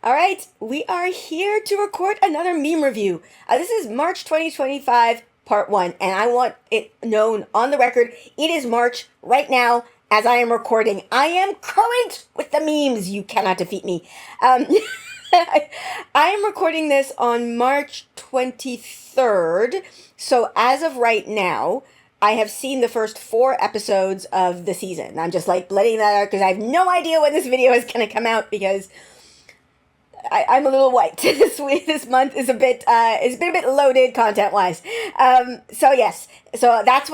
All right, we are here to record another meme review. This is March 2025, part one, and I want it known on the record, it is March right now as I am recording. I am current with the memes. You cannot defeat me. I am recording this on March 23rd, so as of right now, I have seen the first 4 episodes of the season. I'm just like letting that out because I have no idea when this video is going to come out because I'm a little white. This month is it's been a bit loaded content wise. So yes, so that's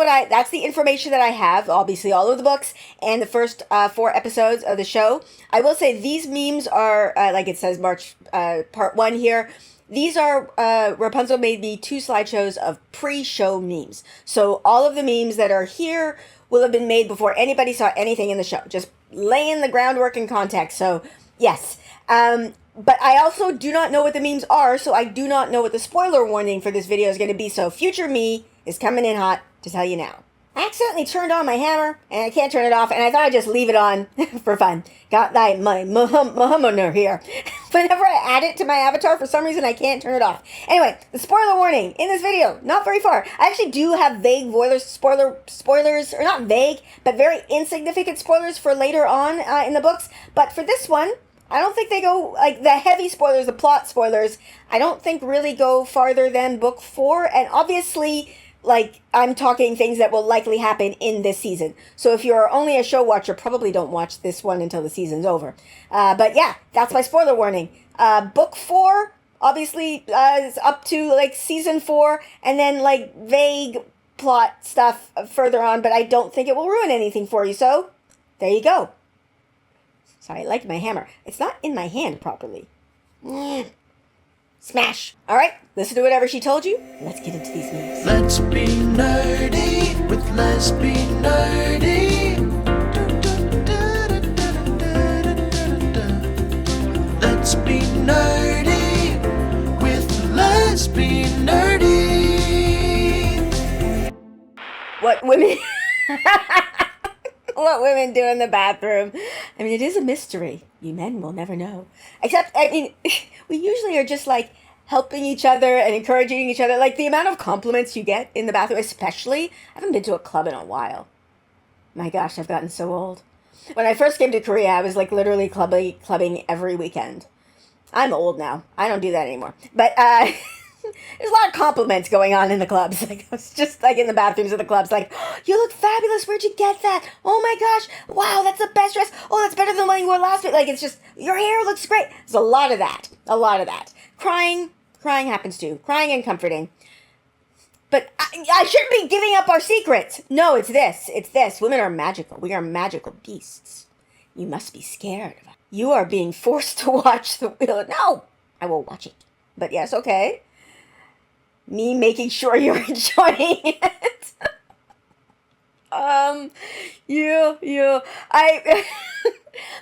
the information that I have. Obviously, all of the books and the first 4 episodes of the show. I will say these memes are like it says March part 1 here. These are Rapunzel made me 2 slideshows of pre-show memes. So all of the memes that are here will have been made before anybody saw anything in the show. Just laying the groundwork and context. So yes. But I also do not know what the memes are, so I do not know what the spoiler warning for this video is going to be, so future me is coming in hot to tell you now. I accidentally turned on my hammer, and I can't turn it off, and I thought I'd just leave it on for fun. Got my Muhammader here. Whenever I add it to my avatar, for some reason I can't turn it off. Anyway, the spoiler warning in this video, not very far. I actually do have vague spoilers, or not vague, but very insignificant spoilers for later on in the books, but for this one, I don't think they go, like, the heavy spoilers, the plot spoilers, I don't think really go farther than book 4, and obviously, like, I'm talking things that will likely happen in this season. So if you're only a show watcher, probably don't watch this one until the season's over. But yeah, that's my spoiler warning. Book 4, obviously, is up to, like, season 4, and then, like, vague plot stuff further on, but I don't think it will ruin anything for you, so there you go. Sorry, I like my hammer. It's not in my hand properly. Smash. All right, listen to whatever she told you. Let's get into these memes. Let's be nerdy with Let's Be Nerdy. Let's be nerdy with Let's Be Nerdy. What women... What women do in the bathroom. I mean, it is a mystery. You men will never know. Except, I mean, we usually are just like helping each other and encouraging each other. Like the amount of compliments you get in the bathroom, especially. I haven't been to a club in a while. My gosh, I've gotten so old. When I first came to Korea, I was like literally clubbing every weekend. I'm old now. I don't do that anymore. But, there's a lot of compliments going on in the clubs. Like, it's just like in the bathrooms of the clubs. Like, oh, you look fabulous. Where'd you get that? Oh my gosh. Wow, that's the best dress. Oh, that's better than the one you wore last week. Like, it's just, your hair looks great. There's a lot of that. A lot of that. Crying happens too. Crying and comforting. But I shouldn't be giving up our secrets. No, it's this. It's this. Women are magical. We are magical beasts. You must be scared of it. You are being forced to watch the wheel. No, I will watch it. But yes, okay. Me making sure you're enjoying it. Yeah.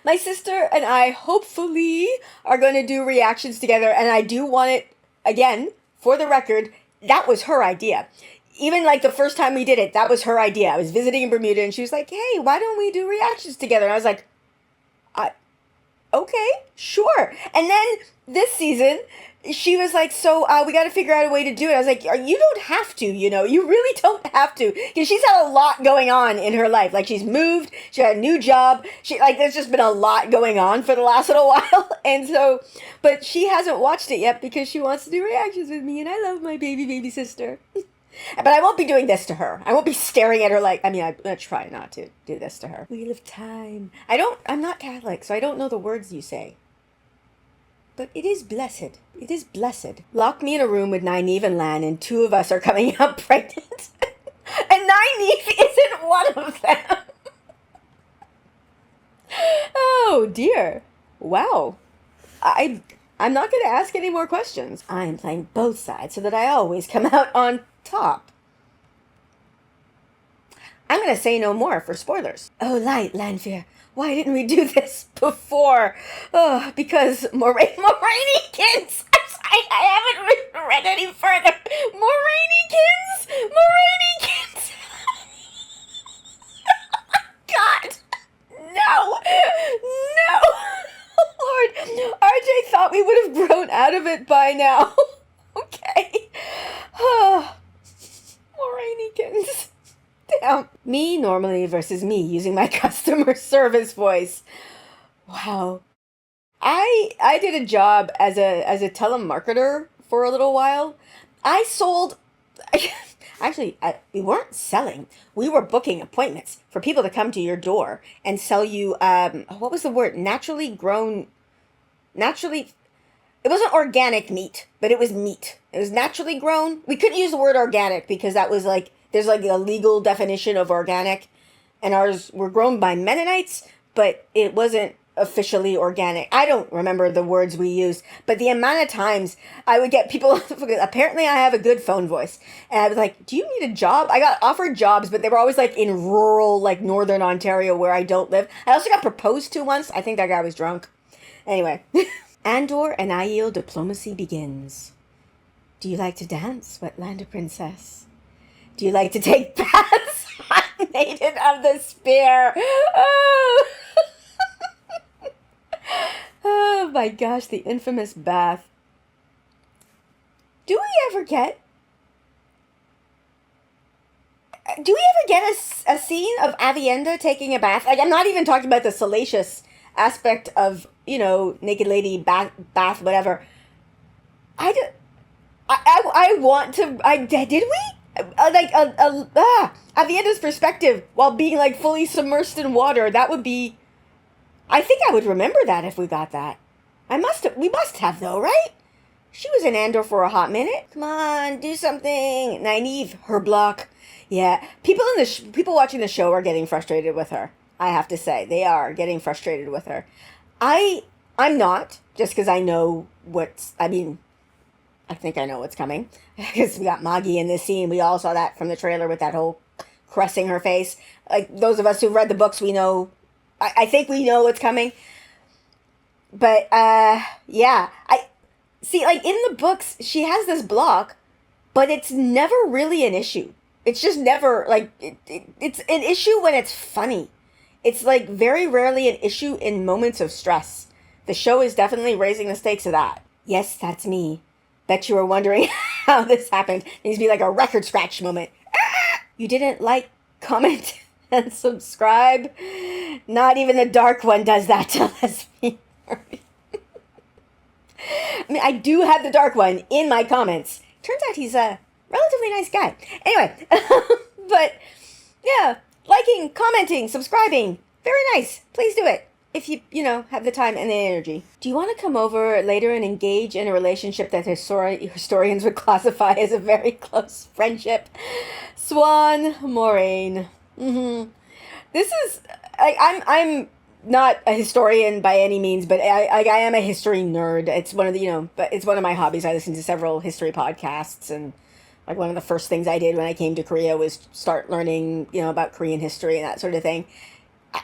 My sister and I hopefully are going to do reactions together, and I do want it, again, for the record, that was her idea. Even like the first time we did it, that was her idea. I was visiting in Bermuda, and she was like, hey, why don't we do reactions together? And I was like, okay, sure. And then this season, she was like, so we got to figure out a way to do it. I was like, you don't have to, you know, you really don't have to. Because she's had a lot going on in her life. Like, she's moved, she had a new job. There's just been a lot going on for the last little while. And so, but she hasn't watched it yet because she wants to do reactions with me. And I love my baby sister. But I won't be doing this to her. I won't be staring at her like, I mean, I'm going to try not to do this to her. Wheel of Time. I'm not Catholic, so I don't know the words you say. But it is blessed. It is blessed. Lock me in a room with Nynaeve and Lan, and 2 of us are coming out pregnant. And Nynaeve isn't one of them. Oh, dear. Wow. I'm not going to ask any more questions. I am playing both sides so that I always come out on top. I'm going to say no more for spoilers. Oh, light, Lanfear. Why didn't we do this before? Oh, because Morainikins. I haven't read any further. Morainikins. God. No. Lord, RJ thought we would have grown out of it by now. Okay. Morainikins. Damn. Me normally versus me using my customer service voice. Wow. I did a job as a telemarketer for a little while. I sold actually we weren't selling. We were booking appointments for people to come to your door and sell you what was the word? Naturally, it wasn't organic meat, but it was meat. It was naturally grown. We couldn't use the word organic because that was like, there's like a legal definition of organic, and ours were grown by Mennonites, but it wasn't officially organic. I don't remember the words we used, but the amount of times I would get people, apparently I have a good phone voice, and I was like, do you need a job? I got offered jobs, but they were always like in rural, like northern Ontario where I don't live. I also got proposed to once. I think that guy was drunk. Anyway. Andor and Aiel diplomacy begins. Do you like to dance, Wetlander Princess? Do you like to take baths, Maiden of the Spear? Oh. Oh my gosh, the infamous bath. Do we ever get a scene of Avienda taking a bath? Like, I'm not even talking about the salacious aspect of, you know, naked lady bath whatever. I want to. Did we Avienda's perspective while being like fully submersed in water? That would be. I think I would remember that if we got that. We must have though, right? She was in Andor for a hot minute. Come on, do something. Nynaeve, her block. Yeah, people watching the show are getting frustrated with her. I have to say, they are getting frustrated with her. I'm not, just because I know I think I know what's coming. Because we got Maggie in this scene. We all saw that from the trailer with that whole caressing her face. Like, those of us who've read the books, we know, I think we know what's coming. But, yeah. Like, in the books, she has this block, but it's never really an issue. It's just never, like, it's an issue when it's funny. It's, like, very rarely an issue in moments of stress. The show is definitely raising the stakes of that. Yes, that's me. Bet you were wondering how this happened. It needs to be like a record scratch moment. You didn't like, comment, and subscribe? Not even the Dark One does that to Lesbian Nerdy. I mean, I do have the Dark One in my comments. Turns out he's a relatively nice guy. Anyway, but yeah, liking, commenting, subscribing, very nice. Please do it if you have the time and the energy. Do you want to come over later and engage in a relationship that historians would classify as a very close friendship? Swan Moraine. This is I'm not a historian by any means, but I am a history nerd. It's one of the but it's one of my hobbies. I listen to several history podcasts, and like one of the first things I did when I came to Korea was start learning about Korean history and that sort of thing.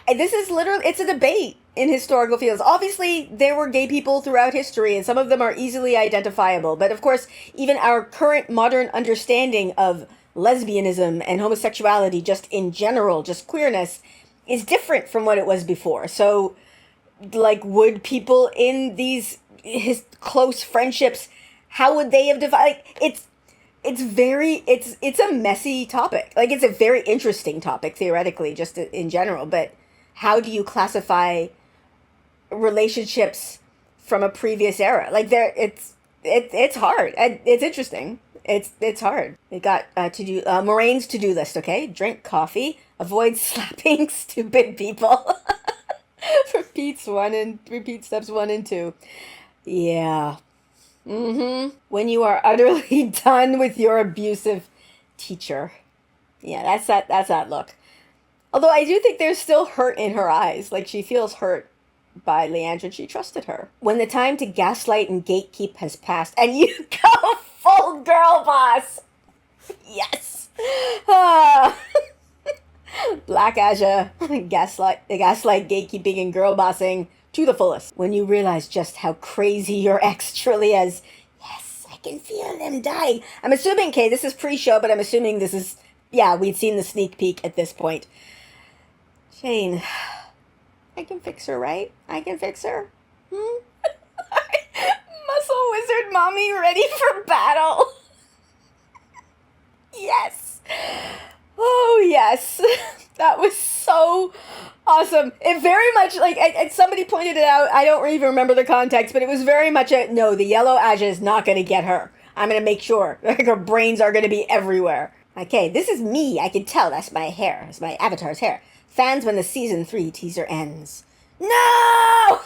This is literally, it's a debate in historical fields. Obviously, there were gay people throughout history, and some of them are easily identifiable. But of course, even our current modern understanding of lesbianism and homosexuality, just in general, just queerness, is different from what it was before. So, like, would people in these close friendships, how would they have divided? It's a messy topic. Like, it's a very interesting topic, theoretically, just in general. But how do you classify relationships from a previous era? Like, it's hard. It's interesting. It's hard. We got Moraine's to-do list, okay? Drink coffee. Avoid slapping stupid people. Repeat steps 1 and 2. Yeah. When you are utterly done with your abusive teacher. Yeah, that's that look. Although I do think there's still hurt in her eyes. Like, she feels hurt by Leandra and she trusted her. When the time to gaslight and gatekeep has passed, and you go full girl boss. Yes. Black Aja, gaslight, gatekeeping, and girl bossing to the fullest. When you realize just how crazy your ex truly is. Yes, I can feel them dying. I'm assuming, okay, this is pre-show, but I'm assuming this is, yeah, we'd seen the sneak peek at this point. Shane, I can fix her, right? I can fix her. Muscle wizard mommy ready for battle. Yes. Oh, yes. That was so awesome. It very much, like, and somebody pointed it out. I don't even remember the context, but it was very much no, the yellow Aja is not going to get her. I'm going to make sure. Like, her brains are going to be everywhere. Okay, this is me. I can tell. That's my hair. That's my avatar's hair. Fans when the season 3 teaser ends. No!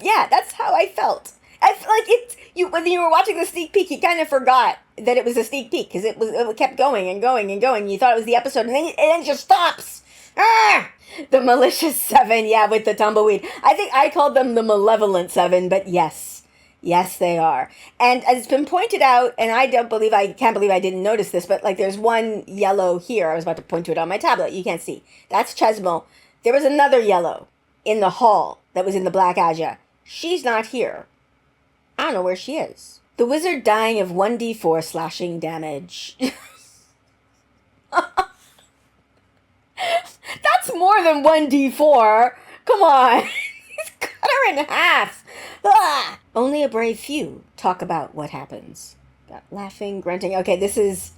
Yeah, that's how I felt. I feel like when you were watching the sneak peek, you kind of forgot that it was a sneak peek because it kept going and going and going. You thought it was the episode, and then it just stops. Ah! The malicious 7, yeah, with the tumbleweed. I think I called them the malevolent 7, but yes, they are. And as it's been pointed out, and I can't believe I didn't notice this, but like there's one yellow here. I was about to point to it on my tablet. You can't see. That's Chesmo. There was another yellow in the hall that was in the Black Aja. She's not here. I don't know where she is. The wizard dying of 1d4 slashing damage. That's more than 1d4. Come on. He's cut her in half. Ah! Only a brave few talk about what happens. Got laughing, grunting. Okay, that's...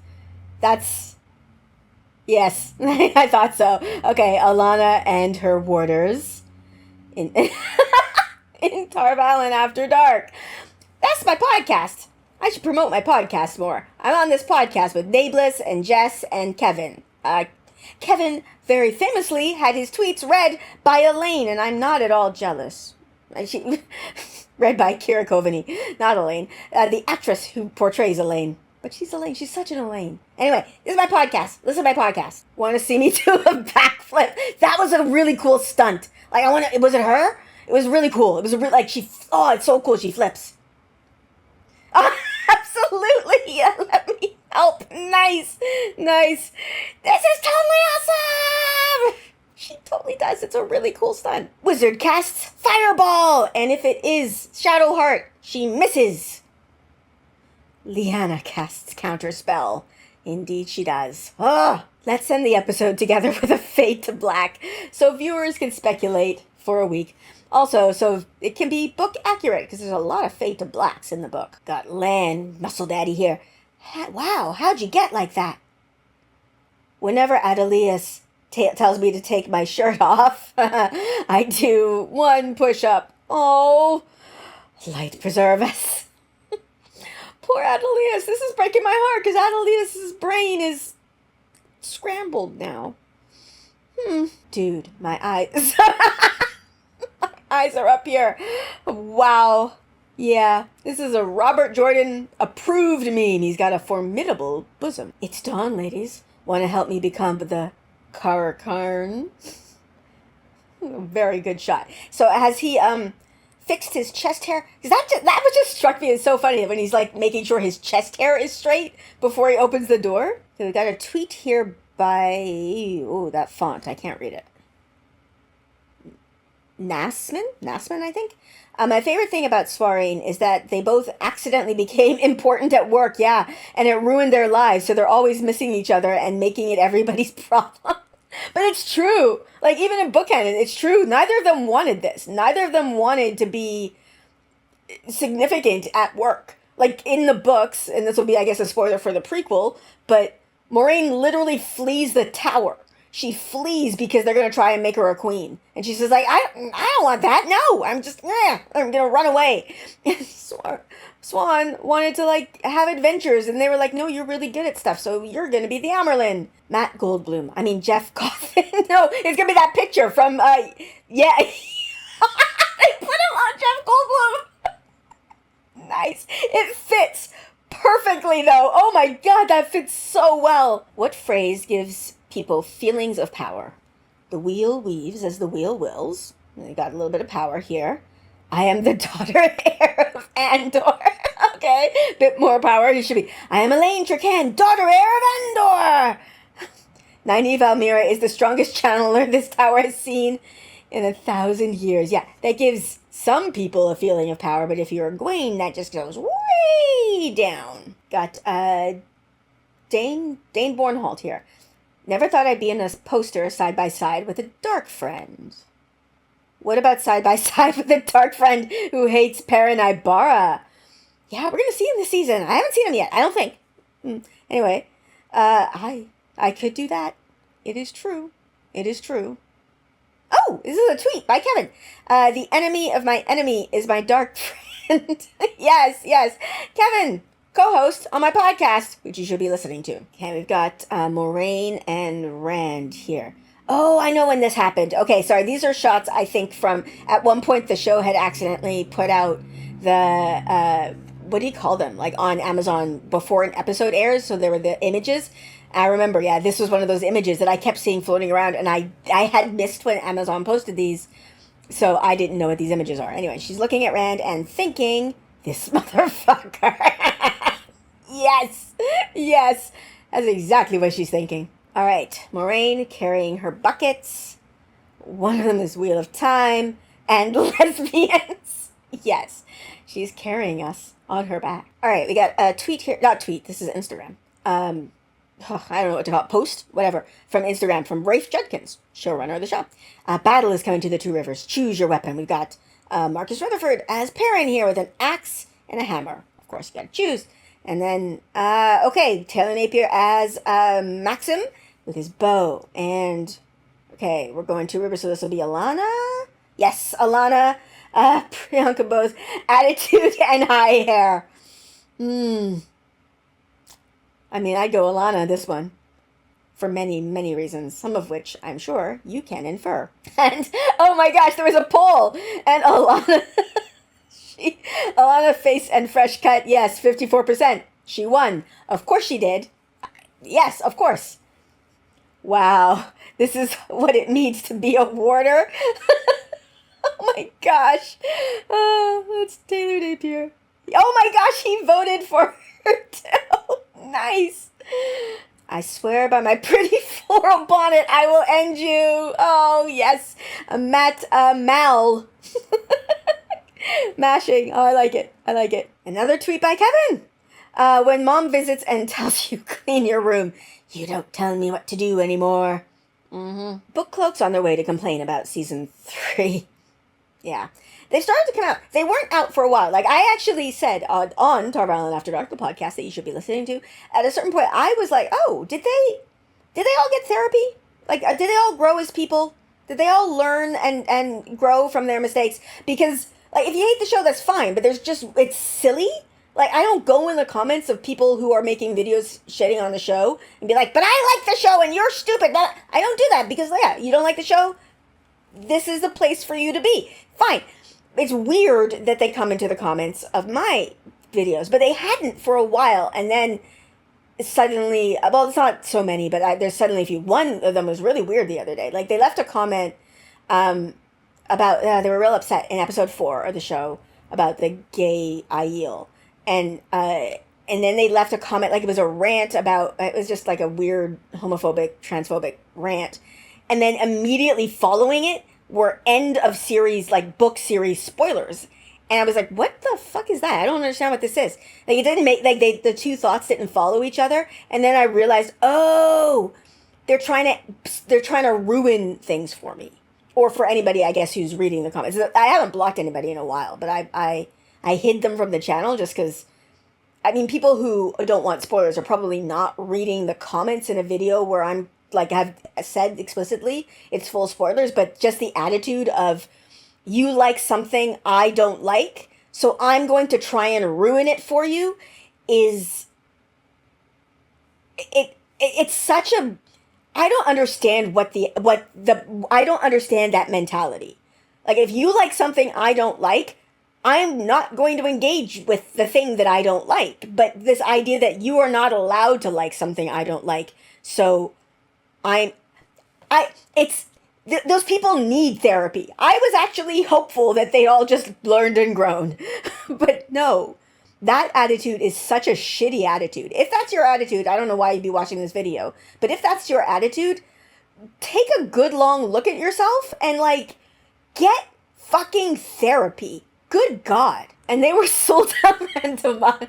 Yes, I thought so. Okay, Alana and her warders. In Tarval and After Dark. That's my podcast. I should promote my podcast more. I'm on this podcast with Nablus and Jess and Kevin. Kevin very famously had his tweets read by Elaine, and I'm not at all jealous. Read by Kira Coveney, not Elaine. The actress who portrays Elaine. But she's Elaine. She's such an Elaine. Anyway, this is my podcast. Listen to my podcast. Want to see me do a backflip? That was a really cool stunt. Like, was it her? It was really cool. It was it's so cool. She flips. Absolutely. Yeah, let me help. Nice. This is totally awesome. She totally does. It's a really cool stunt. Wizard casts Fireball. And if it is Shadowheart, she misses. Liana casts Counterspell. Indeed she does. Let's end the episode together with a fade to black so viewers can speculate for a week. Also, so it can be book accurate, because there's a lot of fade to blacks in the book. Got Lan, Muscle Daddy here. Wow, how'd you get like that? Whenever Adelius tells me to take my shirt off, I do one push-up. Oh, light preserve us. Poor Adelius, this is breaking my heart, because Adelius's brain is scrambled now. Dude, my eyes... eyes are up here. Wow. Yeah, this is a Robert Jordan approved meme. He's got a formidable bosom. It's dawn, ladies. Want to help me become the Karakarn? Very good shot. So has he fixed his chest hair? Because that was just struck me as so funny when he's like making sure his chest hair is straight before he opens the door. So we got a tweet here by that font. I can't read it. Nasman, I think. My favorite thing about Swarine is that they both accidentally became important at work, yeah, and it ruined their lives, so they're always missing each other and making it everybody's problem. But it's true. Like, even in book canon, it's true. Neither of them wanted this. Neither of them wanted to be significant at work. Like, in the books, and this will be, I guess, a spoiler for the prequel, but Moraine literally flees the tower. She flees because they're going to try and make her a queen. And she says, like, I don't want that. No, I'm going to run away. Swan wanted to, like, have adventures. And they were like, no, you're really good at stuff. So you're going to be the Amerlin. Jeff Coffin. No, it's going to be that picture from, yeah. They put him on Jeff Goldblum. Nice. It fits perfectly, though. Oh, my God, that fits so well. What phrase gives people feelings of power? The wheel weaves as the wheel wills. They got a little bit of power here. I am the daughter heir of Andor. Okay, bit more power. It should be. I am Elaine Tracan, daughter heir of Andor. Nynaeve Almira is the strongest channeler this tower has seen in 1,000 years. Yeah, that gives some people a feeling of power, but if you're Egwene, that just goes way down. Got Dane Bornholt here. Never thought I'd be in a poster side by side with a dark friend. What about side by side with the dark friend who hates Perrin Ibarra? Yeah, we're gonna see him this season. I haven't seen him yet. I don't think. Anyway, I could do that. It is true. It is true. Oh, this is a tweet by Kevin. The enemy of my enemy is my dark friend. Yes. Kevin, co-host on my podcast, which you should be listening to. Okay, we've got Moraine and Rand here. Oh, I know when this happened. Okay, sorry. These are shots, I think, from at one point the show had accidentally put out the, what do you call them? Like on Amazon before an episode airs. So there were the images. I remember, yeah, this was one of those images that I kept seeing floating around, and I had missed when Amazon posted these, so I didn't know what these images are. Anyway, she's looking at Rand and thinking, this motherfucker. Yes, that's exactly what she's thinking. All right, Moraine carrying her buckets. One of them is Wheel of Time and lesbians. Yes, she's carrying us on her back. All right, we got a tweet here. Not tweet, this is Instagram. I don't know what to call it, post, whatever, from Instagram, from Rafe Judkins, showrunner of the show. Battle is coming to the Two Rivers. Choose your weapon. We've got Marcus Rutherford as Perrin here with an axe and a hammer. Of course, you gotta choose. And then, Taylor Napier as Maxim with his bow. And, okay, we're going Two Rivers, so this will be Alana. Yes, Alana, Priyanka both attitude and high hair. I mean, I'd go Alana this one for many, many reasons, some of which I'm sure you can infer. And, oh my gosh, there was a poll! And Alana, Alana face and fresh cut, yes, 54%. She won. Of course she did. Yes, of course. Wow, this is what it means to be a warder. Oh my gosh. Oh, that's Taylor Napier. Oh my gosh, he voted for her too. Nice. I swear by my pretty floral bonnet, I will end you. Oh, yes. Mal. Mashing. Oh, I like it. Another tweet by Kevin. When mom visits and tells you clean your room, you don't tell me what to do anymore. Book Cloak's on their way to complain about season 3. Yeah. They started to come out. They weren't out for a while. Like, I actually said on Tarv Island After Dark, the podcast that you should be listening to, at a certain point, I was like, oh, did they all get therapy? Like, did they all grow as people? Did they all learn and grow from their mistakes? Because, like, if you hate the show, that's fine, but it's silly. Like, I don't go in the comments of people who are making videos shitting on the show and be like, but I like the show and you're stupid. But I don't do that because, yeah, you don't like the show? This is the place for you to be. Fine. It's weird that they come into the comments of my videos, but they hadn't for a while, and then suddenly, well, it's not so many, but there's suddenly a few. One of them was really weird the other day. Like, they left a comment about, they were real upset in episode 4 of the show about the gay Aiel, and then they left a comment, like it was a rant about, it was just like a weird homophobic, transphobic rant, and then immediately following it, were end of series, like book series spoilers. And I was like, what the fuck is that? I don't understand what this is. Like, it didn't make, like, the two thoughts didn't follow each other. And then I realized, oh, they're trying to ruin things for me. Or for anybody, I guess, who's reading the comments. I haven't blocked anybody in a while, but I hid them from the channel just because, I mean, people who don't want spoilers are probably not reading the comments in a video where I'm, like I've said explicitly, it's full spoilers, but just the attitude of, you like something I don't like, so I'm going to try and ruin it for you, is, it's such a, I don't understand I don't understand that mentality. Like, if you like something I don't like, I'm not going to engage with the thing that I don't like. But this idea that you are not allowed to like something I don't like, so those people need therapy. I was actually hopeful that they'd all just learned and grown. But no, that attitude is such a shitty attitude. If that's your attitude, I don't know why you'd be watching this video, but if that's your attitude, take a good long look at yourself and, like, get fucking therapy. Good God. And they were sold out to mine.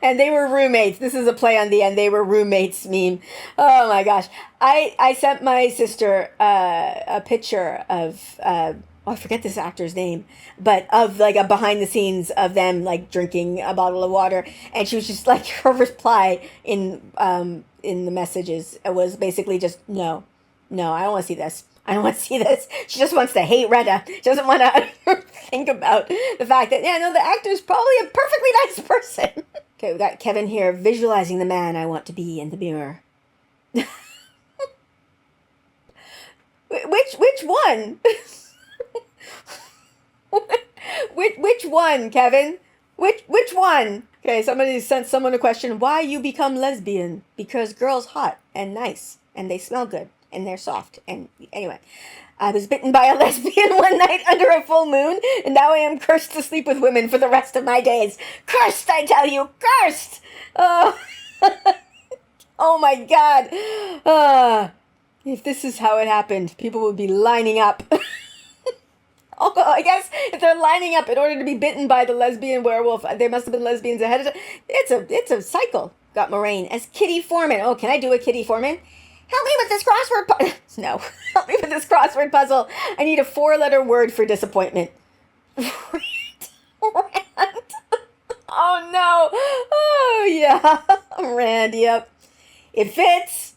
And they were roommates. This is a play on the "and they were roommates" meme. Oh my gosh. I sent my sister a picture of I forget this actor's name, but of like a behind the scenes of them like drinking a bottle of water, and she was just like her reply in the messages was basically just no, I don't want to see this. I don't want to see this. She just wants to hate Retta. She doesn't want to think about the fact that, yeah, no, the actor's probably a perfectly nice person. Okay, we got Kevin here visualizing the man I want to be in the mirror. Which one? which one, Kevin? Which one? Okay, somebody sent someone a question. Why you become lesbian? Because girls hot and nice and they smell good and they're soft. And anyway, I was bitten by a lesbian one night under a full moon, and now I am cursed to sleep with women for the rest of my days. Cursed, I tell you, cursed! Oh, oh my God. If this is how it happened, people would be lining up. Although I guess if they're lining up in order to be bitten by the lesbian werewolf, there must have been lesbians ahead of time. It's a cycle. Got Moraine as Kitty Foreman. Oh, can I do a Kitty Foreman? Help me with this crossword No. Help me with this crossword puzzle. I need a 4-letter word for disappointment. Rant. Oh no. Oh yeah. Rand, yep. It fits.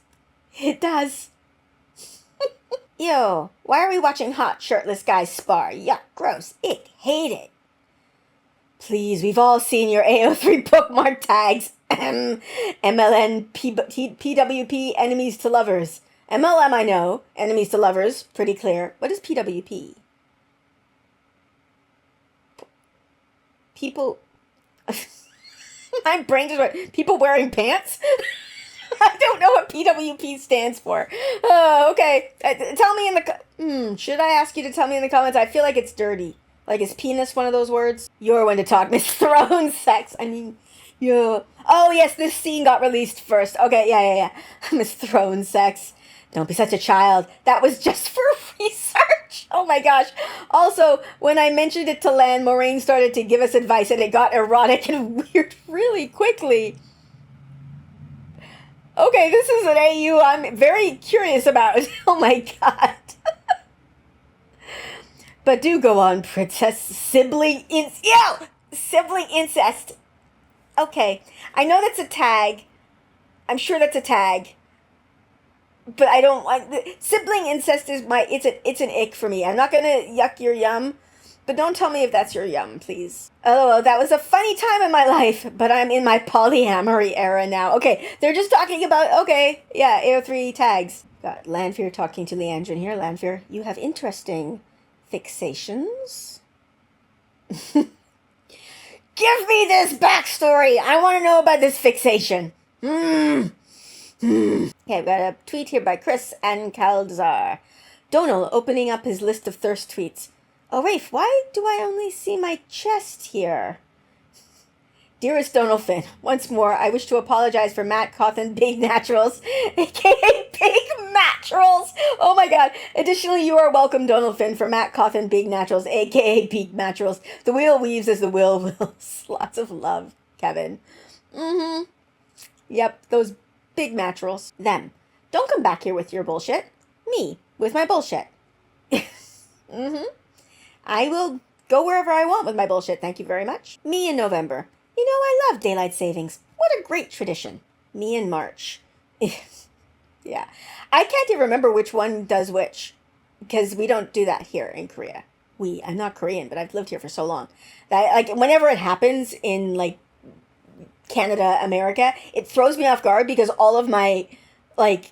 It does. Ew, why are we watching hot shirtless guys spar? Yuck, gross, ick, hate it. Please, we've all seen your AO3 bookmark tags. MLN, PWP, enemies to lovers. MLM, I know. Enemies to lovers, pretty clear. What is PWP? People... My brain just went, people wearing pants? I don't know what PWP stands for. Oh, okay. Tell me in the... should I ask you to tell me in the comments? I feel like it's dirty. Like, is penis one of those words? You're one to talk, Miss Throne sex. I mean, yeah. Oh, yes, this scene got released first. Okay, yeah. Miss Throne sex. Don't be such a child. That was just for research. Oh my gosh. Also, when I mentioned it to Lan, Moraine started to give us advice and it got erotic and weird really quickly. Okay, this is an AU I'm very curious about. Oh my God. But do go on, Princess. Sibling incest. Okay, I know that's a tag. I'm sure that's a tag. But I don't like... Sibling incest is it's an ick for me. I'm not gonna yuck your yum. But don't tell me if that's your yum, please. Oh, that was a funny time in my life, but I'm in my polyamory era now. Okay, they're just talking about, okay, yeah, AO3 tags. Got Lanfear talking to Leandrin here. Lanfear, you have interesting fixations. Give me this backstory. I want to know about this fixation. Okay, I've got a tweet here by Chris and Kaldazar. Donal opening up his list of thirst tweets. Oh, Rafe, why do I only see my chest here? Dearest Donal Finn, once more, I wish to apologize for Matt Cawthon Big Naturals, a.k.a. Big Naturals. Oh my God. Additionally, you are welcome, Donal Finn, for Matt Cawthon Big Naturals, a.k.a. Big Naturals. The wheel weaves as the wheel wills. Lots of love, Kevin. Yep, those big naturals. Them. Don't come back here with your bullshit. Me, with my bullshit. I will go wherever I want with my bullshit, thank you very much. Me in November. You know, I love daylight savings. What a great tradition. Me in March. Yeah. I can't even remember which one does which, because we don't do that here in Korea. I'm not Korean, but I've lived here for so long. That, like, whenever it happens in, like, Canada, America, it throws me off guard because all of my, like,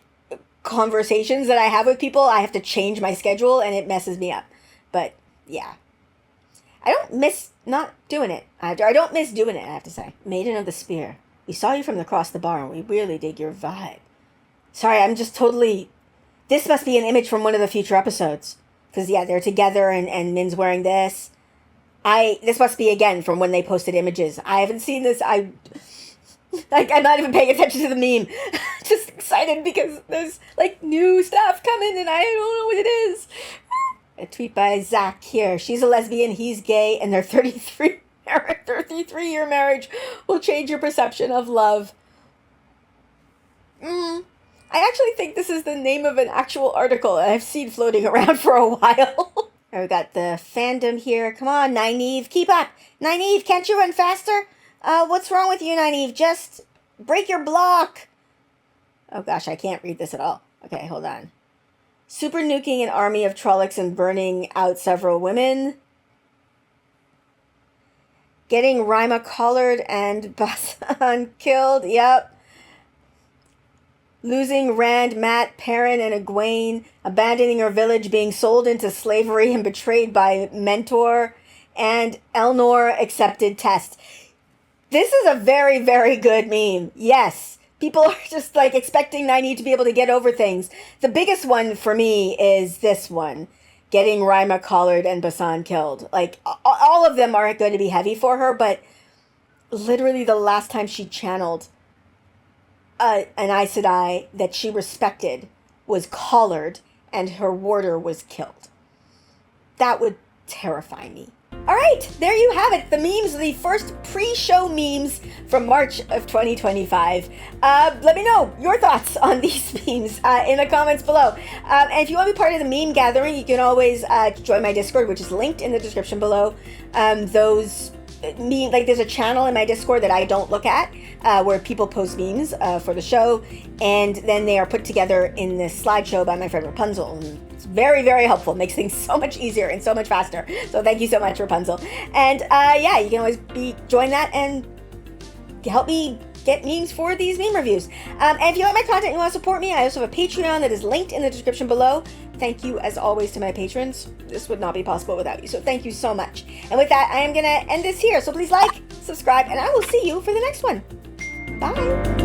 conversations that I have with people, I have to change my schedule and it messes me up. But yeah, I don't miss not doing it. I don't miss doing it, I have to say. Maiden of the Spear. We saw you from across the bar and we really dig your vibe. Sorry, I'm just totally... This must be an image from one of the future episodes. Because, yeah, they're together and Min's wearing this. This must be, again, from when they posted images. I haven't seen this. I'm not even paying attention to the meme. Just excited because there's, like, new stuff coming and I don't know what it is. A tweet by Zach here. She's a lesbian, he's gay, and they're 33 marriage, 33-year marriage will change your perception of love. I actually think this is the name of an actual article I've seen floating around for a while. I've got the fandom here. Come on, Nynaeve, keep up. Nynaeve, can't you run faster? What's wrong with you, Nynaeve? Just break your block. Oh gosh, I can't read this at all. Okay, hold on. Super nuking an army of Trollocs and burning out several women. Getting Rima collared and Basan killed. Yep. Losing Rand, Matt, Perrin, and Egwene. Abandoning her village, being sold into slavery and betrayed by Mentor. And Elnor accepted test. This is a very, very good meme. Yes. People are just like expecting Nynaeve to be able to get over things. The biggest one for me is this one. Getting Rima collared and Basan killed. Like, all of them are going to be heavy for her, but literally the last time she channeled an Aes Sedai that she respected was collared and her warder was killed. That would terrify me. All right, there you have it. The memes, the first pre-show memes from March of 2025. Let me know your thoughts on these memes in the comments below. And if you want to be part of the meme gathering, you can always join my Discord, which is linked in the description below. There's a channel in my Discord that I don't look at where people post memes for the show, and then they are put together in this slideshow by my friend Rapunzel. And it's very, very helpful. It makes things so much easier and so much faster. So thank you so much, Rapunzel. And yeah, you can always join that and help me get memes for these meme reviews. And if you like my content and you want to support me, I also have a Patreon that is linked in the description below. Thank you, as always, to my patrons. This would not be possible without you, so thank you so much. And with that, I am going to end this here. So please like, subscribe, and I will see you for the next one. Bye.